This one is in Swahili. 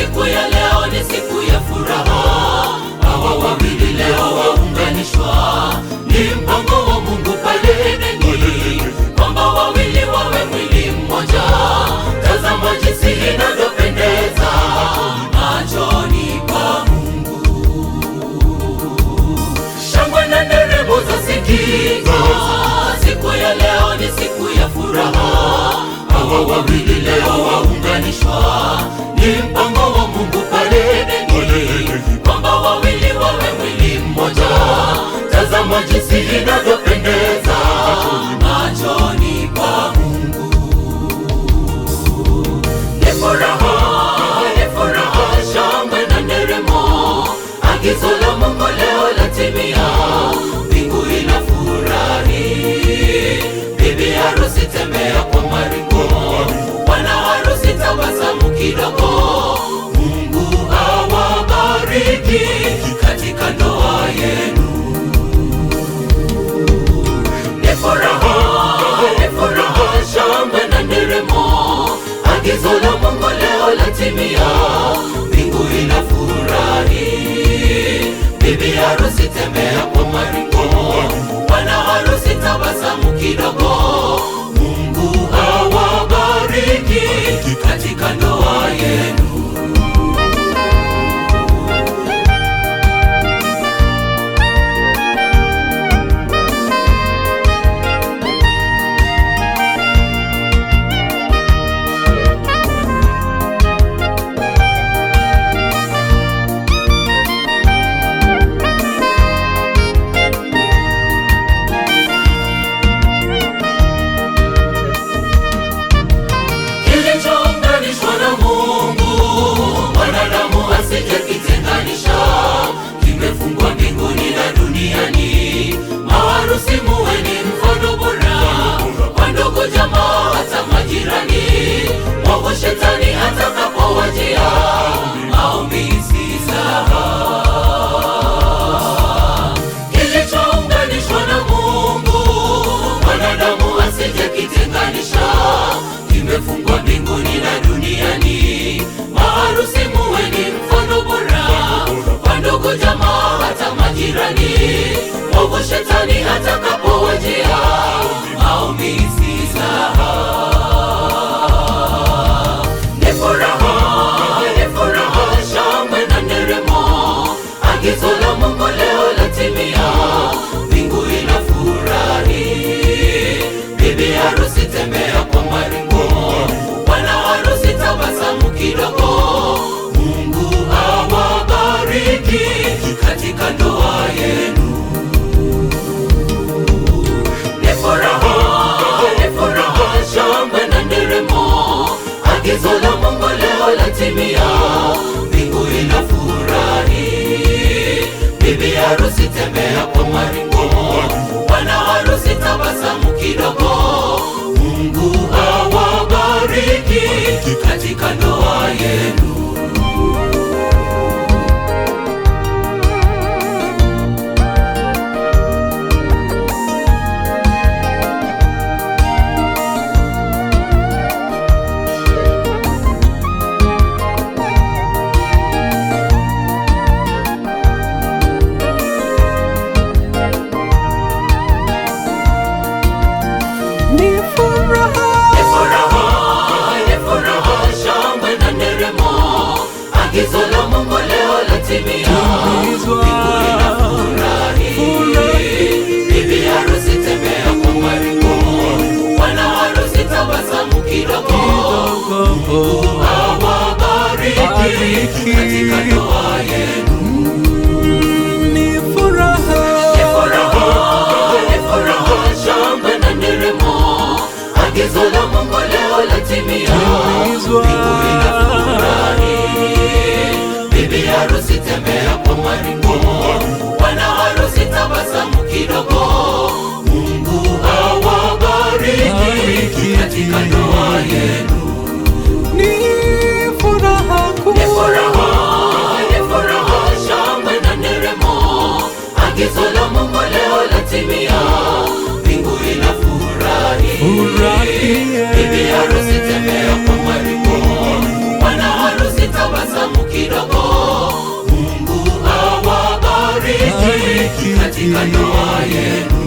siku ya leo ni siku ya furaha. Hawa wawili leo waunganishwa, ni mpango wa Mungu pale Edeni, kwamba wawili wawe mwili mmoja. Tazama jinsi inavyopendeza machoni pa Mungu. Shangwe na nderemo zasikika, siku ya leo ni siku ya furaha. Hawa wawili leo waunganishwa, ni mpango wa Mungu pale Edeni, kwamba wawili wawe mwili mmoja. Tazama jinsi inavyopendeza machoni pa Mungu. Ni furaha, shangwe na nderemo, agizo la Mungu leo latimia, mbingu inafurahi. Bibi harusi tembea kwa maringo, bwana harusi tabasamu kidogo. Mungu awabariki katika ndoa yenu. Ni furaha, shangwe na nderemo, agizo la Mungu leo latimia, mbingu inafurahi. Bibi harusi tembea kwa maringo, bwana harusi tabasamu kidogo. Mungu awabariki katika ndoa yenu. Kilichounganishwa na Mungu, mwanadamu asije kitenganisha. Kimefungwa mbinguni na duniani, maharusi muweni mfano bora kwa ndugu, jamaa, hata majirani. Mwovu shetani atakapowajia, maombi si sawa. Kilichounganishwa na Mungu, mwanadamu asije kitenganisha. Kimefungwa mbinguni na duniani, maharusi muweni mfano bora kwa ndugu, jamaa, hata majirani. Mwovu shetani atakapowajia, maombi si sawa. Ni furaha, shangwe na nderemo, agizo la Mungu leo latimia, mbingu inafurahi. Bibi harusi tembea kwa maringo, bwana harusi tabasamu kidogo. Mungu awabariki katika ndoa yenu. Ni furaha, shangwe na nderemo, agizo la Mungu leo latimia, mbingu inafurahi. Bibi harusi tembea kwa maringo, bwana harusi tabasamu kidogo. Mungu awabariki katika ndoa yenu. Ni furaha, shangwe na nderemo, agizo la Mungu leo latimia, mbingu inafurahi. Bibi harusi tembea kwa maringo, bwana harusi tabasamu kidogo. Mungu awabariki katika ndoa yenu. ni furaha, shangwe na nderemo, agizo la Mungu leo latimia, mbingu inafurahi. Bibi harusi tembea kwa maringo, bwana harusi tabasamu kidogo. Mungu awabariki katika ndoa yenu. ni furaha, shangwe na nderemo, agizo la Mungu leo latimia, mbingu inafurahi. Bibi harusi tembea kwa maringo, bwana harusi tabasamu katika ndoa yenu.